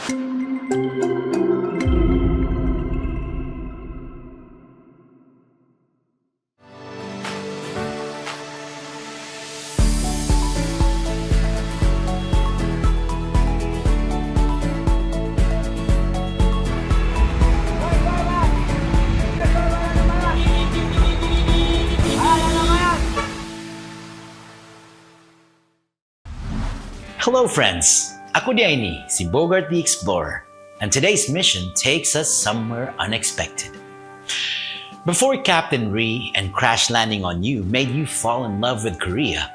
Hello friends! Ako ni si Bogart the Explorer, and today's mission takes us somewhere unexpected. Before Captain Rhee and crash landing on you made you fall in love with Korea,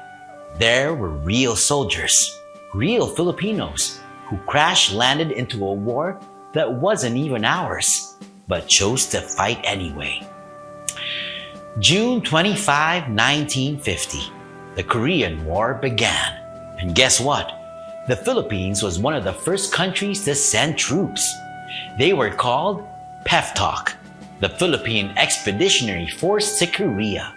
there were real soldiers, real Filipinos, who crash landed into a war that wasn't even ours, but chose to fight anyway. June 25, 1950, the Korean War began. And guess what? The Philippines was one of the first countries to send troops. They were called PEFTOC, the Philippine Expeditionary Force to Korea.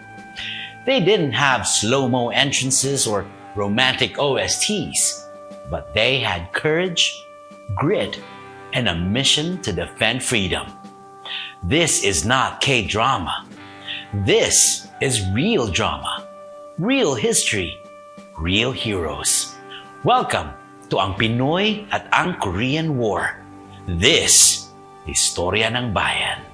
They didn't have slow-mo entrances or romantic OSTs, but they had courage, grit, and a mission to defend freedom. This is not K-drama. This is real drama, real history, real heroes. Welcome to Ang Pinoy at Ang Korean War. This is Storya ng Bayan.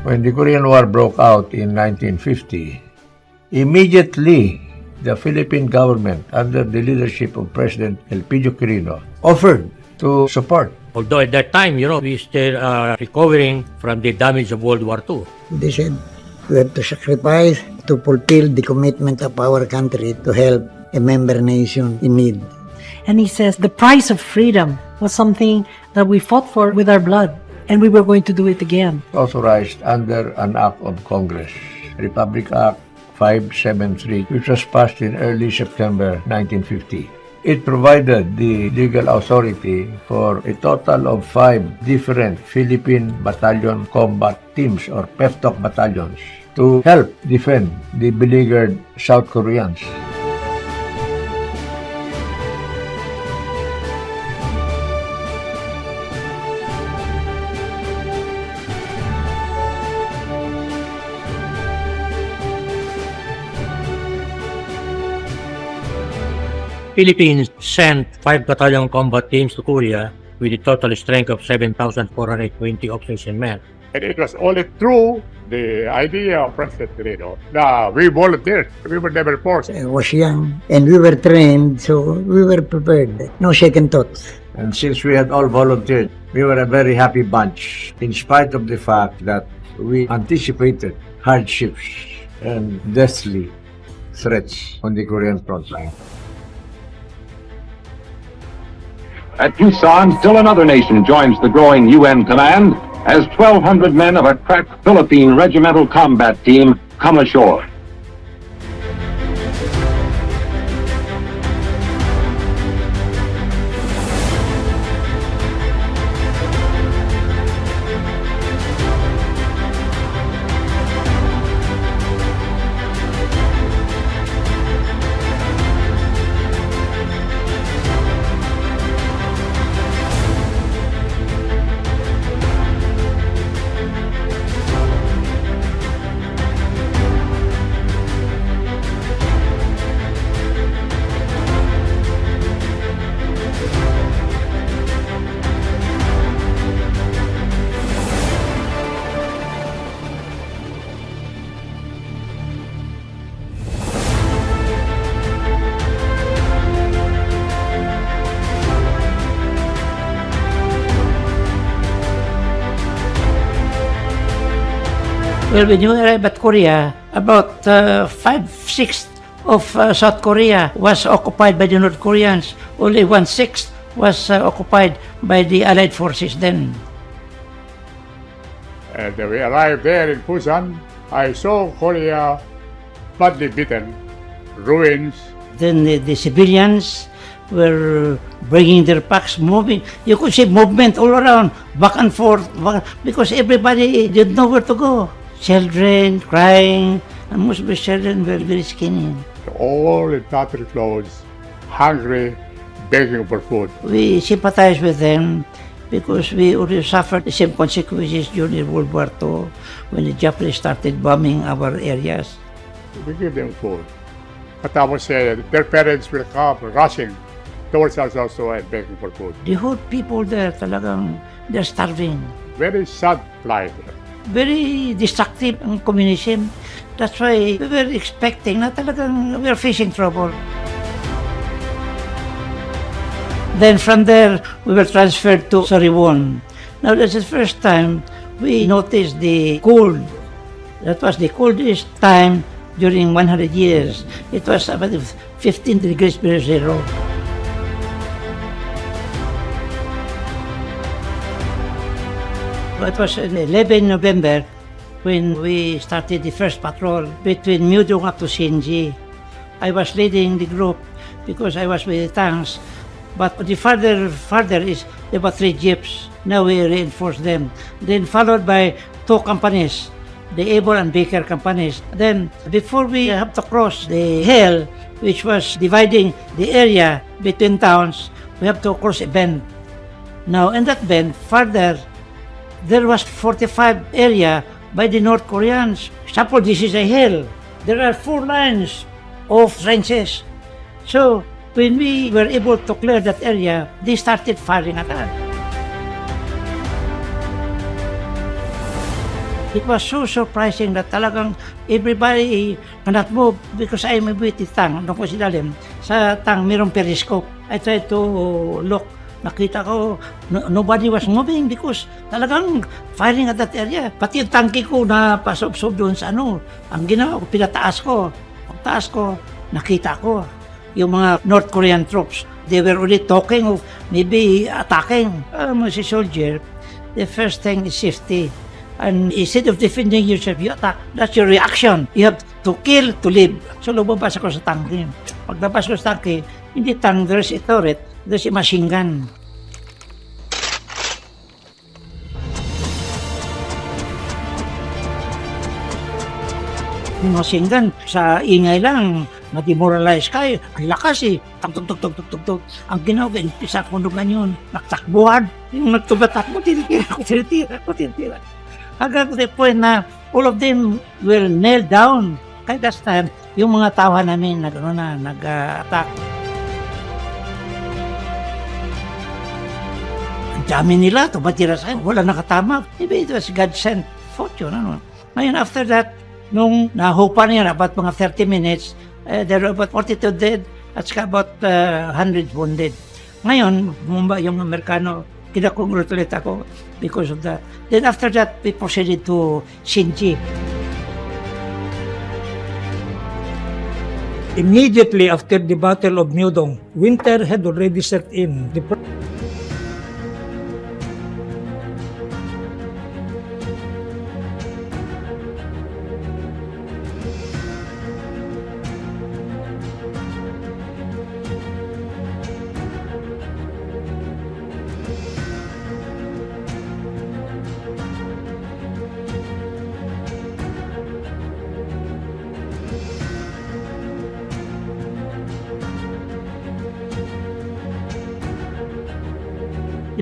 When the Korean War broke out in 1950, immediately the Philippine government, under the leadership of President Elpidio Quirino, offered to support. Although at that time, we still recovering from the damage of World War II. They said, we have to sacrifice to fulfill the commitment of our country to help a member nation in need. And he says the price of freedom was something that we fought for with our blood, and we were going to do it again. Authorized under an act of Congress, Republic Act 573, which was passed in early September 1950. It provided the legal authority for a total of 5 different Philippine Battalion Combat Teams or PEFTOC battalions to help defend the beleaguered South Koreans. Philippines sent 5 battalion combat teams to Korea with a total strength of 7,420 officers and men. And it was only through the idea of President Quirino that we volunteered. We were never forced. I was young and we were trained, so we were prepared. No second thoughts. And since we had all volunteered, we were a very happy bunch, in spite of the fact that we anticipated hardships and deathly threats on the Korean front line. At Busan, still another nation joins the growing UN command as 1,200 men of a crack Philippine regimental combat team come ashore. Well, when you arrive at Korea, about 5/6 of South Korea was occupied by the North Koreans. Only 1/6 was occupied by the Allied forces then. And we arrived there in Busan. I saw Korea badly beaten, ruins. Then the civilians were bringing their packs, moving. You could see movement all around, back and forth, because everybody didn't know where to go. Children crying, and most of the children were very skinny. All in tattered clothes, hungry, begging for food. We sympathize with them because we already suffered the same consequences during World War II when the Japanese started bombing our areas. We give them food. Katapos their parents will come rushing towards us also and begging for food. The whole people there talagang they're starving. Very sad life. Very destructive ang communism. That's why we were expecting na talagang we are facing trouble. Then from there, we were transferred to Sariwon. Now that's the first time we noticed the cold. That was the coldest time during 100 years. It was about 15 degrees below zero. It was on 11 November when we started the first patrol between Myeodong up to Shinji. I was leading the group because I was with the tanks. But the farther is about 3 jeeps. Now we reinforce them. Then followed by 2 companies, the Able and Baker companies. Then before we have to cross the hill, which was dividing the area between towns, we have to cross a bend. Now in that bend, further, there was 45 area by the North Koreans. Suppose this is a hill. There are 4 lines of trenches. So when we were able to clear that area, they started firing at us. It was so surprising that talagang everybody cannot move because I'm with the tank. Doon ko silalim. Sa tank, mayroong periscope. I tried to look. Nakita ko, nobody was moving because talagang firing at that area. Pati yung tanki ko na pasob-sob doon sa ano. Ang ginawa ko, pinataas ko. Pagtaas ko, nakita ko yung mga North Korean troops. They were already talking of maybe attacking. As a soldier, the first thing is safety. And instead of defending yourself, you attack. That's your reaction. You have to kill to live. So lumabas ako sa tanki. Paglabas ko sa tanki, hindi tank, there's a turret, there's a machine gun. Yung machine gun, sa ingay lang, na-demoralize kayo. Ang lakas eh. Tug-tug-tug-tug-tug-tug. Ang ginawa, isa kundugan yun. Nagtakbuhan. Yung nagtubatakbo, tinitira. Hanggang to the point na all of them were nailed down. Kaya that time, yung mga tawa namin nag-attack. Ang dami nila, tumatira sa akin. Wala nakatama. Maybe it was God-sent fortune. Ano? Ngayon, after that, nung nahupa niya, about mga 30 minutes, there were about 42 dead at saka about 100 wounded. Ngayon, bumaba yung Amerikano, kinakongratulate ako because of that. Then after that, we proceeded to Shinji. Immediately after the Battle of Myeodong, winter had already set in.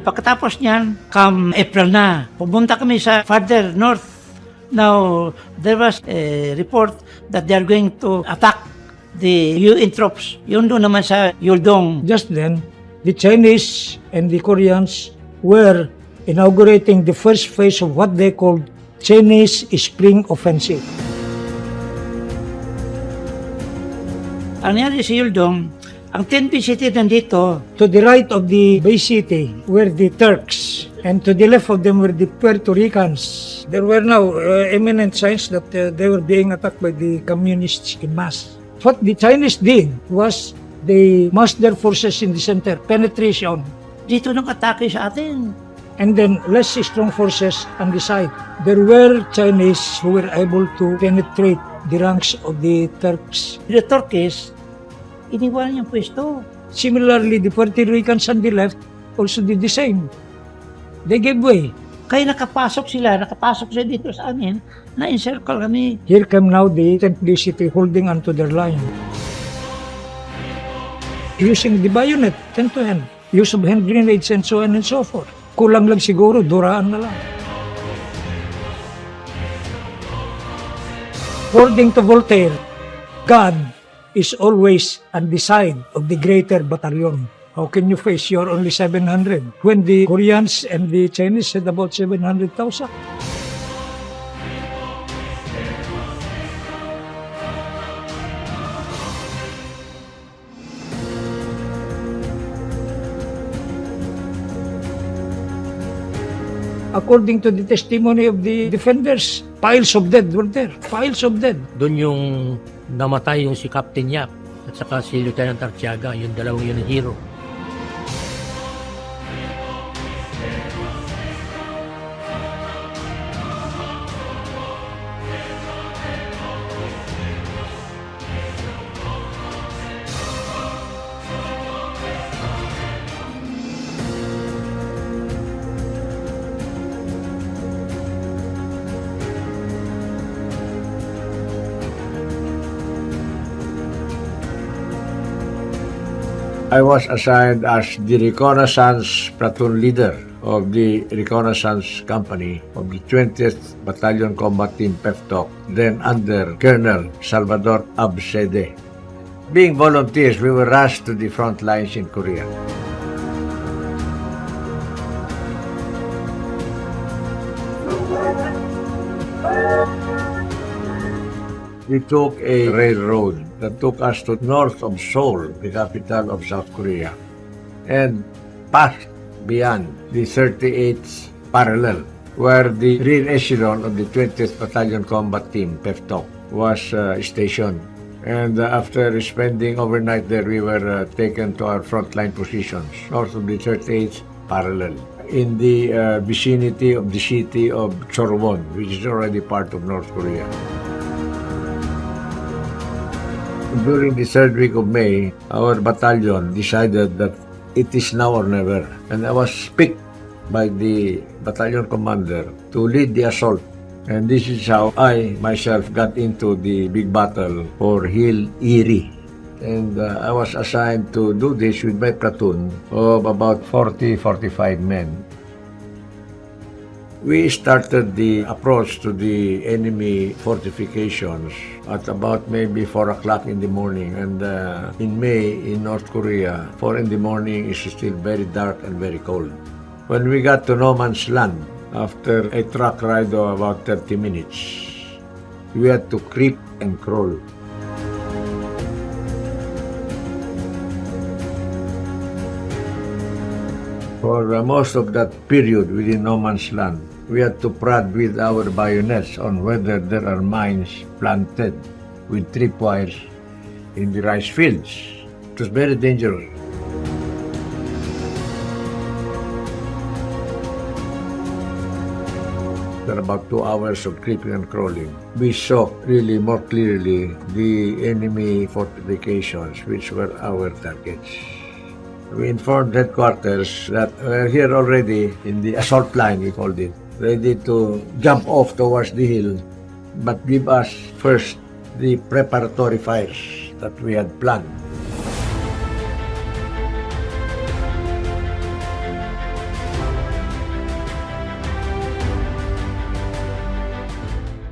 Pagkatapos niyan, come April na, pumunta kami sa farther north. Now, there was a report that they are going to attack the UN troops. Yun doon naman sa Yuldong. Just then, the Chinese and the Koreans were inaugurating the first phase of what they called Chinese Spring Offensive. Ang nangyari sa Yuldong, Ang 10 City nandito. To the right of the Bay City were the Turks, and to the left of them were the Puerto Ricans. There were now imminent signs that they were being attacked by the communists in mass. What the Chinese did was they massed their forces in the center, penetration, Dito nang atake sa atin. and then less strong forces on the side. There were Chinese who were able to penetrate the ranks of the Turks. The Turkish, iniwan yung pwesto. Similarly, the Puerto Ricans on the left also did the same. They gave way. Kaya nakapasok sila dito sa amin, na-encircle kami. Here come now the 10th City holding onto their line. Using the bayonet, hand to hand. Use of hand grenades and so on and so forth. Kulang lang siguro, duraan na lang. According to Voltaire, God is always on the side of the greater battalion. How can you face your only 700 when the Koreans and the Chinese had about 700,000? According to the testimony of the defenders, piles of dead were there. Piles of dead. Doon yung namatay yung si Captain Yap at saka si Lieutenant Artiaga, yung dalawang yun ang hero. I was assigned as the reconnaissance platoon leader of the reconnaissance company of the 20th Battalion Combat Team PEFTOC, then under Colonel Salvador Absede. Being volunteers, we were rushed to the front lines in Korea. We took a railroad that took us to north of Seoul, the capital of South Korea, and passed beyond the 38th parallel, where the rear echelon of the 20th Battalion Combat Team, PEFTOC, was stationed. And after spending overnight there, we were taken to our frontline positions, north of the 38th parallel, in the vicinity of the city of Chorwon, which is already part of North Korea. During the third week of May, our battalion decided that it is now or never. And I was picked by the battalion commander to lead the assault. And this is how I myself got into the big battle for Hill Erie. And I was assigned to do this with my platoon of about 40-45 men. We started the approach to the enemy fortifications at about maybe 4 o'clock in the morning. And in May, in North Korea, 4 in the morning is still very dark and very cold. When we got to no man's land, after a truck ride of about 30 minutes, we had to creep and crawl. For most of that period within no man's land, we had to prod with our bayonets on whether there are mines planted with tripwires in the rice fields. It was very dangerous. After about 2 hours of creeping and crawling, we saw really more clearly the enemy fortifications, which were our targets. We informed headquarters that we're here already in the assault line, we called it, ready to jump off towards the hill, but give us first the preparatory fires that we had planned.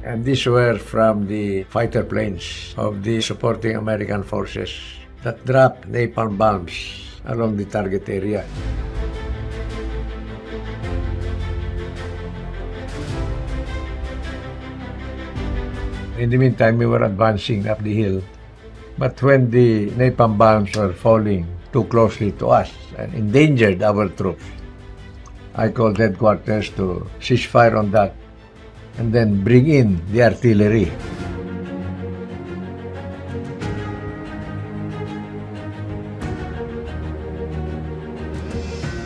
And these were from the fighter planes of the supporting American forces that dropped napalm bombs along the target area. In the meantime, we were advancing up the hill, But when the napalm bombs were falling too closely to us and endangered our troops, I called headquarters to cease fire on that and then bring in the artillery.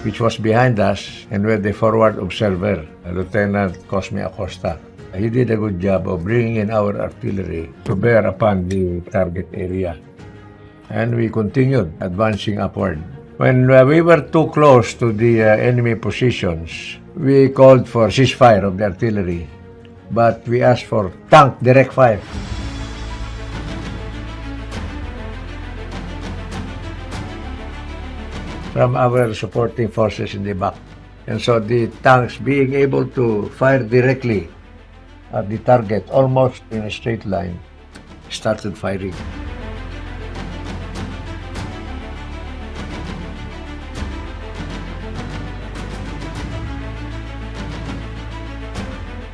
Which was behind us and where the forward observer, Lieutenant Cosme Acosta. He did a good job of bringing in our artillery to bear upon the target area. And we continued advancing upward. When we were too close to the enemy positions, we called for ceasefire of the artillery, but we asked for tank direct fire. From our supporting forces in the back. And so the tanks being able to fire directly at the target, almost in a straight line, started firing.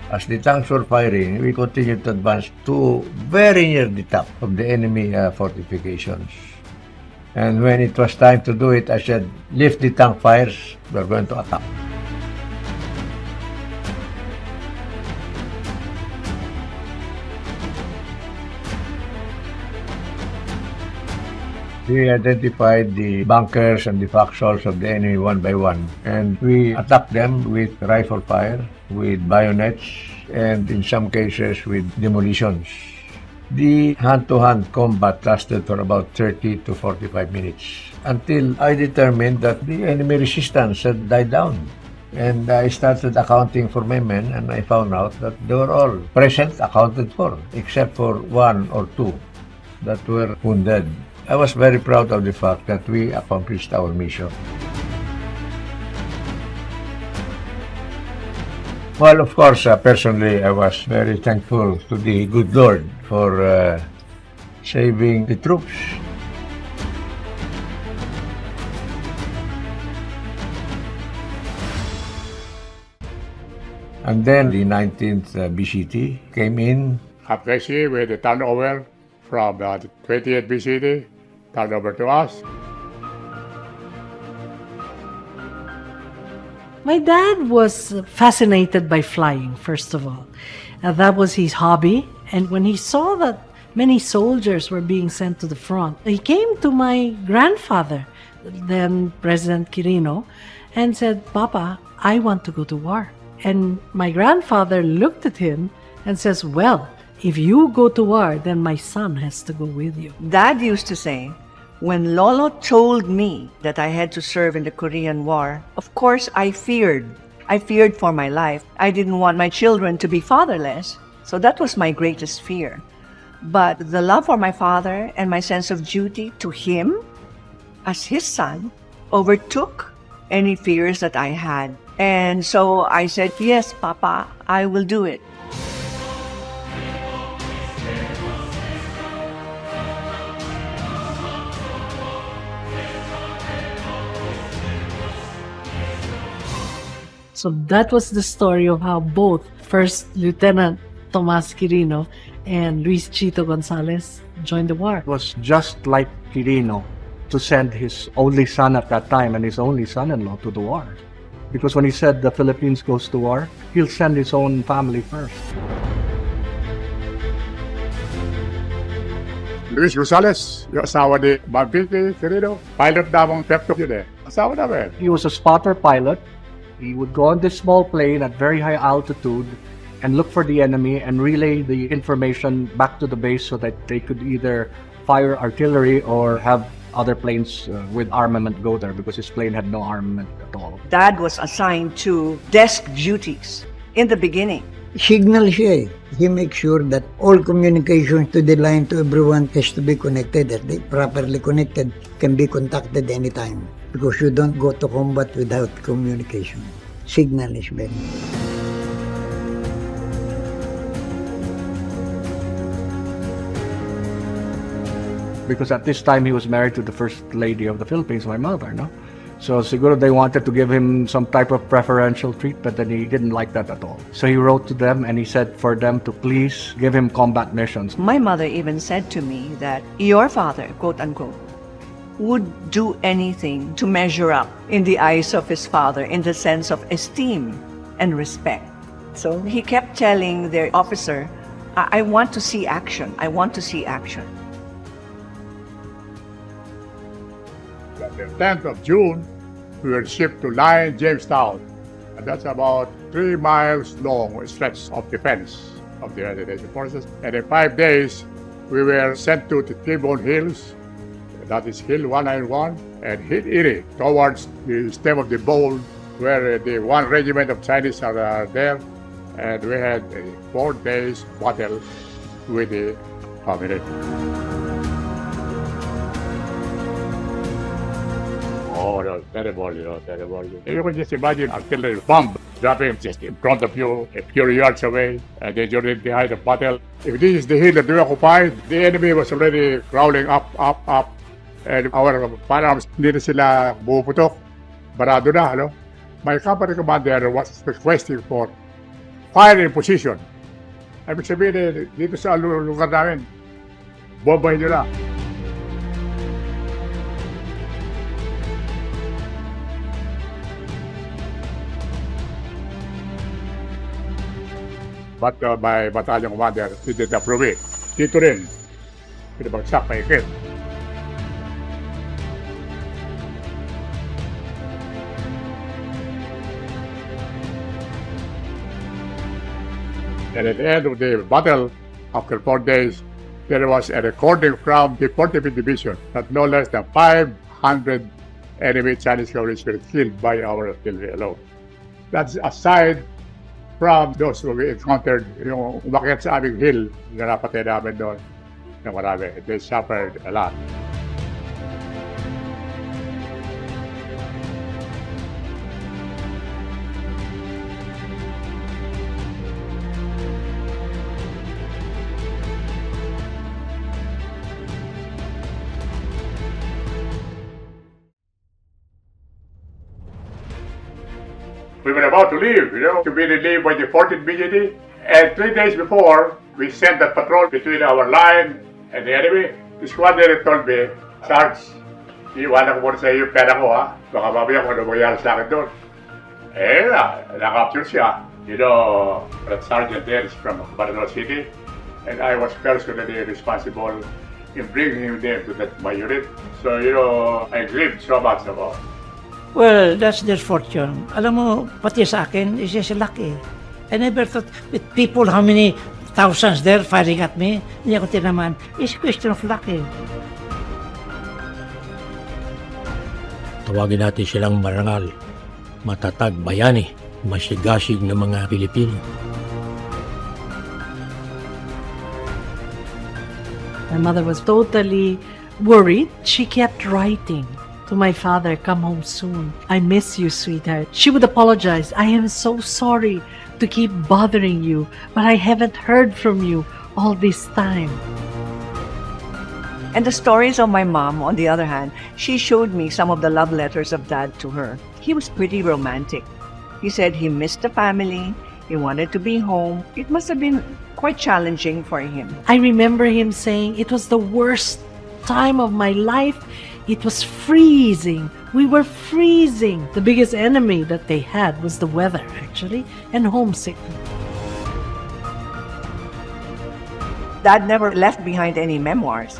As the tanks were firing, we continued to advance to very near the top of the enemy fortifications. And when it was time to do it, I said, lift the tank fires, we're going to attack. We identified the bunkers and the foxholes of the enemy one by one, and we attacked them with rifle fire, with bayonets, and in some cases with demolitions. The hand-to-hand combat lasted for about 30 to 45 minutes until I determined that the enemy resistance had died down. And I started accounting for my men, and I found out that they were all present, accounted for, except for one or two that were wounded. I was very proud of the fact that we accomplished our mission. Well, of course, personally, I was very thankful to the good Lord for saving the troops. And then the 19th BCT came in. Appreciate with the turnover from the 20th BCT, turned over to us. My dad was fascinated by flying, first of all. That was his hobby. And when he saw that many soldiers were being sent to the front, he came to my grandfather, then President Quirino, and said, Papa, I want to go to war. And my grandfather looked at him and says, well, if you go to war, then my son has to go with you. Dad used to say, when Lolo told me that I had to serve in the Korean War, of course I feared. I feared for my life. I didn't want my children to be fatherless. So that was my greatest fear. But the love for my father and my sense of duty to him as his son overtook any fears that I had. And so I said, yes, Papa, I will do it. So that was the story of how both First Lieutenant Tomas Quirino and Luis Chito Gonzalez joined the war. It was just like Quirino to send his only son at that time and his only son-in-law to the war. Because when he said the Philippines goes to war, he'll send his own family first. Luis Gonzalez, yung asawa ni Mabiti Quirino, pilot namang Pepto yun eh. Asawa namin. He was a spotter pilot. He would go on this small plane at very high altitude and look for the enemy and relay the information back to the base so that they could either fire artillery or have other planes with armament go there because his plane had no armament at all. Dad was assigned to desk duties in the beginning. Signal siya eh. He makes sure that all communications to the line to everyone has to be connected, that they properly connected, can be contacted anytime. Because you don't go to combat without communication. Signal is very important. Because at this time he was married to the first lady of the Philippines, my mother, no? So siguro they wanted to give him some type of preferential treatment, and he didn't like that at all. So he wrote to them and he said for them to please give him combat missions. My mother even said to me that your father, quote unquote, would do anything to measure up in the eyes of his father in the sense of esteem and respect. So he kept telling their officer, I want to see action. I want to see action. On the 10th of June, we were shipped to Line Jamestown. And that's about 3 miles long stretch of defense of the United States forces. And in 5 days, we were sent to the T-Bone Hills, that is Hill 191, and Hill Erie, towards the stem of the bowl, where the 1 regiment of Chinese are there. And we had a 4 days battle with the communist. Oh, no, terrible, terrible. You can just imagine artillery bomb dropping just in front of you, a few yards away, and then you're in the height of battle. If this is the hill that we occupied, the enemy was already crawling up, and our firearms, hindi na sila buputok. Barado na, ano? My company commander was requesting for firing position. Ibig sabihin, dito sa lugar namin, bombahin nyo na. But my battalion commander didn't approve it. Dito rin, pinabagsak paikit. And at the end of the battle, after 4 days, there was a recording from the 45th Division that no less than 500 enemy Chinese cavalry were killed by our artillery alone. That's aside from those who we encountered, yung umakyat sa aming hill, na napatay namin doon na marami. They suffered a lot. We were about to leave, to be relieved by the 14th BGD. And 3 days before, we sent that patrol between our line and the enemy. The squadron told me, Sarge, iwanan ko muna sa iyo yung pera ko, ha? Baka mamaya kung ano mangyari sa akin doon. Eh, na-capture siya. That sergeant there is from Baranol City. And I was personally responsible in bringing him there to my unit. So, I grieved so much about it. Well, that's their fortune. Alam mo, pati sa akin, it's just lucky. I never thought with people, how many thousands there firing at me, hindi ako tinaman. It's a question of luck eh. Tawagin natin silang marangal, matatag, bayani, masigasig na mga Pilipino. My mother was totally worried. She kept writing to my father, come home soon. I miss you, sweetheart. She would apologize. I am so sorry to keep bothering you, but I haven't heard from you all this time. And the stories of my mom, on the other hand, she showed me some of the love letters of Dad to her. He was pretty romantic. He said he missed the family, he wanted to be home. It must have been quite challenging for him. I remember him saying it was the worst time of my life. It was freezing. We were freezing. The biggest enemy that they had was the weather, actually, and homesick. Dad never left behind any memoirs,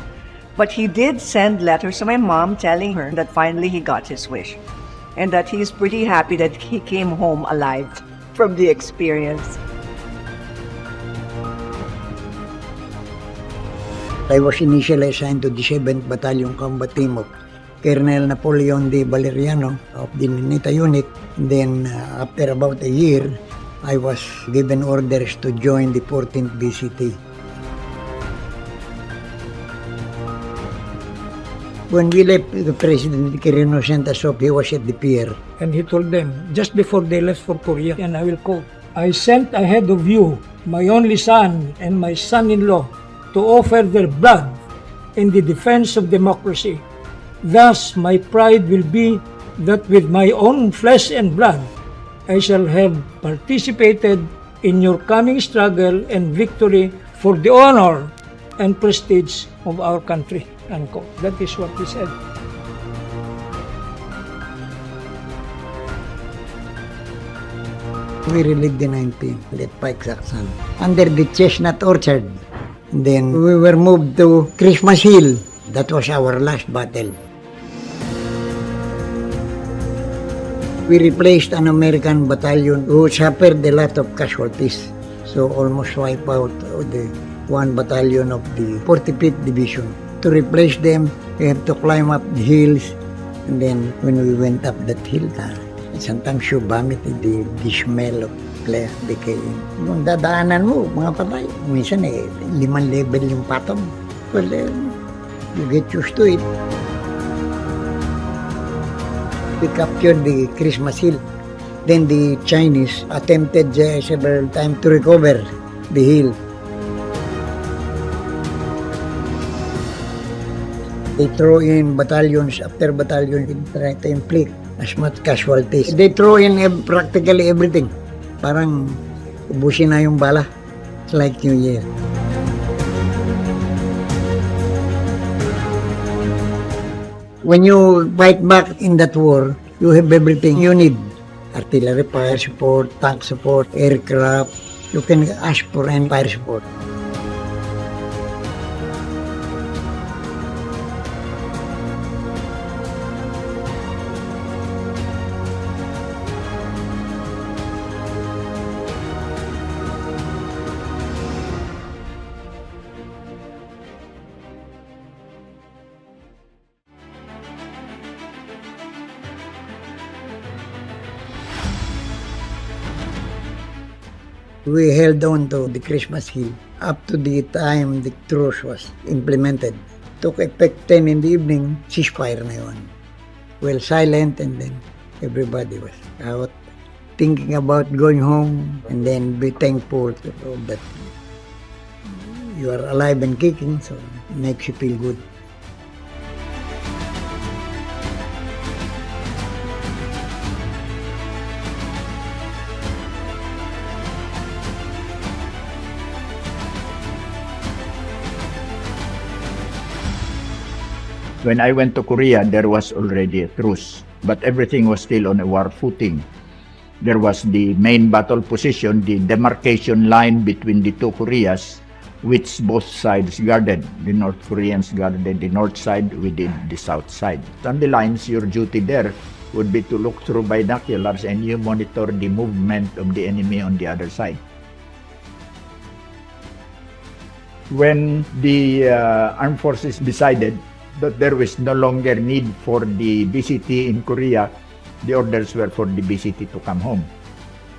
but he did send letters to my mom telling her that finally he got his wish and that he's pretty happy that he came home alive from the experience. I was initially assigned to the 7th Battalion Combat Team of Colonel Napoleon de Valeriano of the Ninita Unit. Then, after about a year, I was given orders to join the 14th BCT. When we left, the President Quirino sent us off. He was at the pier. And he told them, just before they left for Korea, and I will quote, I sent ahead of you my only son and my son-in-law to offer their blood in the defense of democracy. Thus, my pride will be that with my own flesh and blood, I shall have participated in your coming struggle and victory for the honor and prestige of our country. Unquote. That is what he said. We relieved the 19th at Pike Saxon under the chestnut orchard. Then we were moved to Christmas Hill. That was our last battle. We replaced an American battalion who suffered a lot of casualties. So almost wiped out the one battalion of the 45th Division. To replace them, we have to climb up the hills. And then when we went up that hill, sometimes you vomit the smell of glass decaying. Yung dadaanan mo, mga patay. Minsan 5 level yung patong. Well, you get used to it. We captured the Christmas Hill. Then the Chinese attempted several times to recover the hill. They throw in battalions after battalions and try to inflict as much casualties. They throw in practically everything. Parang ubusin na yung bala. It's like New Year. When you fight back in that war, you have everything you need. Artillery fire support, tank support, aircraft. You can ask for any fire support. We held on to the Christmas Hill up to the time the truce was implemented. Took effect 10 in the evening, ceasefire na yun. Well, silent, and then everybody was out thinking about going home, and then be thankful to that you are alive and kicking, so it makes you feel good. When I went to Korea, there was already a truce, but everything was still on a war footing. There was the main battle position, the demarcation line between the two Koreas, which both sides guarded. The North Koreans guarded the north side, we did the south side. On the lines, your duty there would be to look through binoculars and you monitor the movement of the enemy on the other side. When the armed forces decided that there was no longer need for the BCT in Korea, the orders were for the BCT to come home.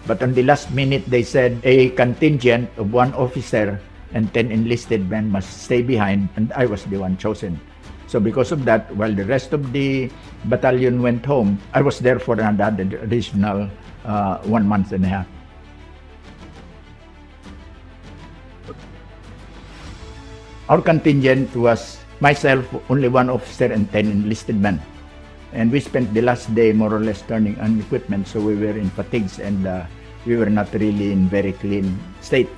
But on the last minute, they said a contingent of 1 officer and 10 enlisted men must stay behind, and I was the one chosen. So because of that, while the rest of the battalion went home, I was there for another additional 1 month and a half. Our contingent was myself, only 1 officer and 10 enlisted men. And we spent the last day more or less turning on equipment, so we were in fatigues and we were not really in very clean state.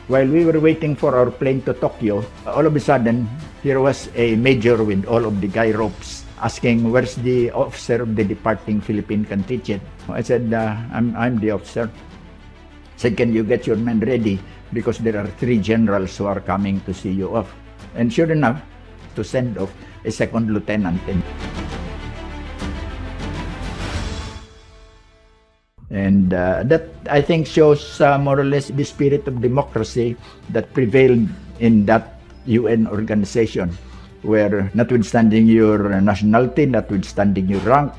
While we were waiting for our plane to Tokyo, all of a sudden, here was a major with all of the guy ropes asking, where's the officer of the departing Philippine contingent? I said, I'm the officer. I said, can you get your men ready? Because there are 3 generals who are coming to see you off. And sure enough, to send off a second lieutenant. And that, I think, shows more or less the spirit of democracy that prevailed in that UN organization, where notwithstanding your nationality, notwithstanding your rank,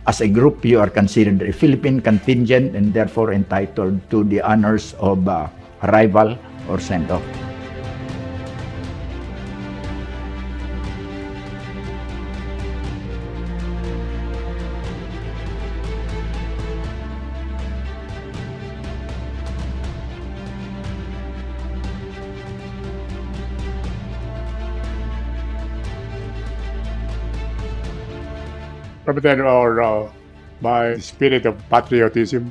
as a group you are considered a Philippine contingent and therefore entitled to the honors of arrival or send-off. From then on, my spirit of patriotism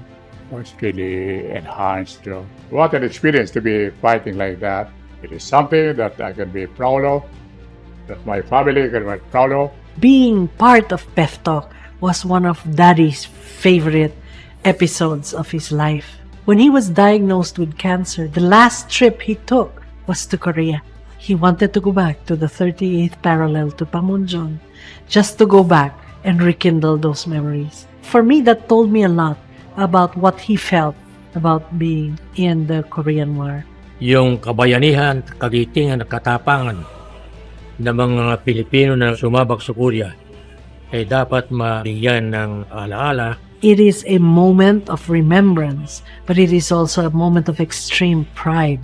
was really enhanced. What an experience to be fighting like that. It is something that I can be proud of, that my family can be proud of. Being part of PEFTOC was one of Daddy's favorite episodes of his life. When he was diagnosed with cancer, the last trip he took was to Korea. He wanted to go back to the 38th parallel to Panmunjom, just to go back and rekindle those memories. For me, that told me a lot about what he felt about being in the Korean War. Yung kabayanihan, kagitingan at katapangan ng mga Pilipino na sumabak sa Korea ay dapat mabigyan ng alaala. It is a moment of remembrance, but it is also a moment of extreme pride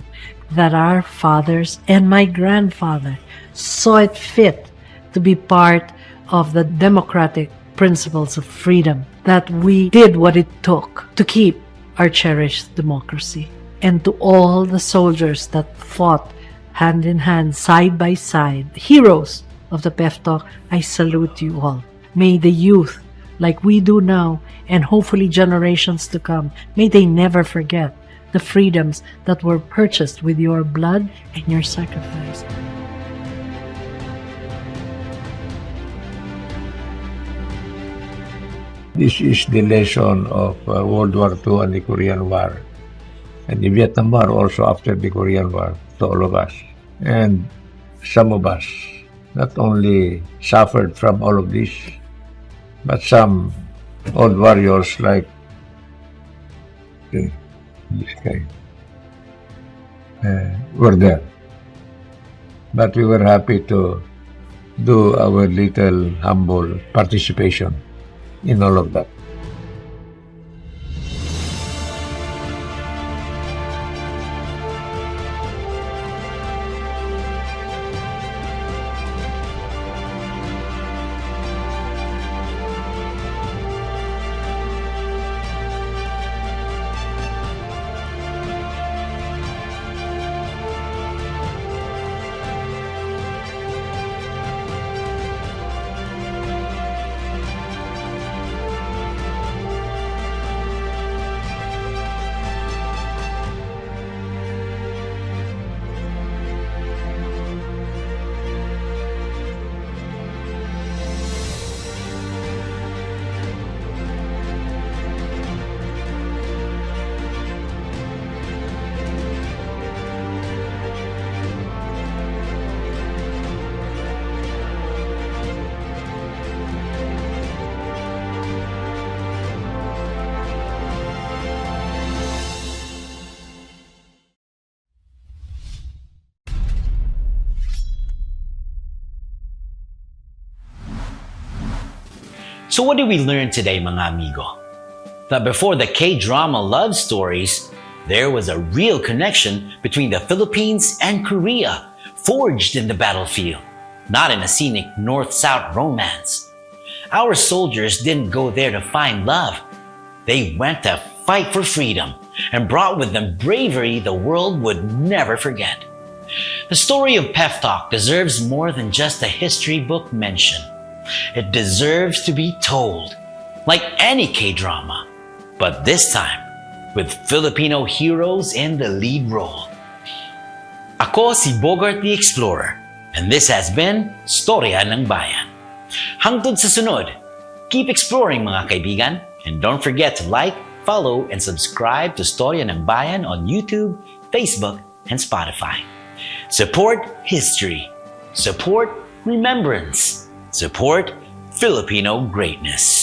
that our fathers and my grandfather saw it fit to be part of the democratic principles of freedom, that we did what it took to keep our cherished democracy. And to all the soldiers that fought hand in hand, side by side, heroes of the PEFTOC, I salute you all. May the youth, like we do now, and hopefully generations to come, may they never forget the freedoms that were purchased with your blood and your sacrifice. This is the lesson of World War II and the Korean War, and the Vietnam War also after the Korean War, to all of us. And some of us not only suffered from all of this, but some old warriors like this guy were there. But we were happy to do our little humble participation in all of that. So what did we learn today, mga amigo? That before the K-drama love stories, there was a real connection between the Philippines and Korea, forged in the battlefield, not in a scenic north-south romance. Our soldiers didn't go there to find love. They went to fight for freedom and brought with them bravery the world would never forget. The story of PEFTOC deserves more than just a history book mention. It deserves to be told, like any K-drama, but this time with Filipino heroes in the lead role. Ako si Bogart the Explorer, and this has been Storya ng Bayan. Hangtod sa sunod, keep exploring mga kaibigan, and don't forget to like, follow, and subscribe to Storya ng Bayan on YouTube, Facebook, and Spotify. Support history. Support remembrance. Support Filipino greatness.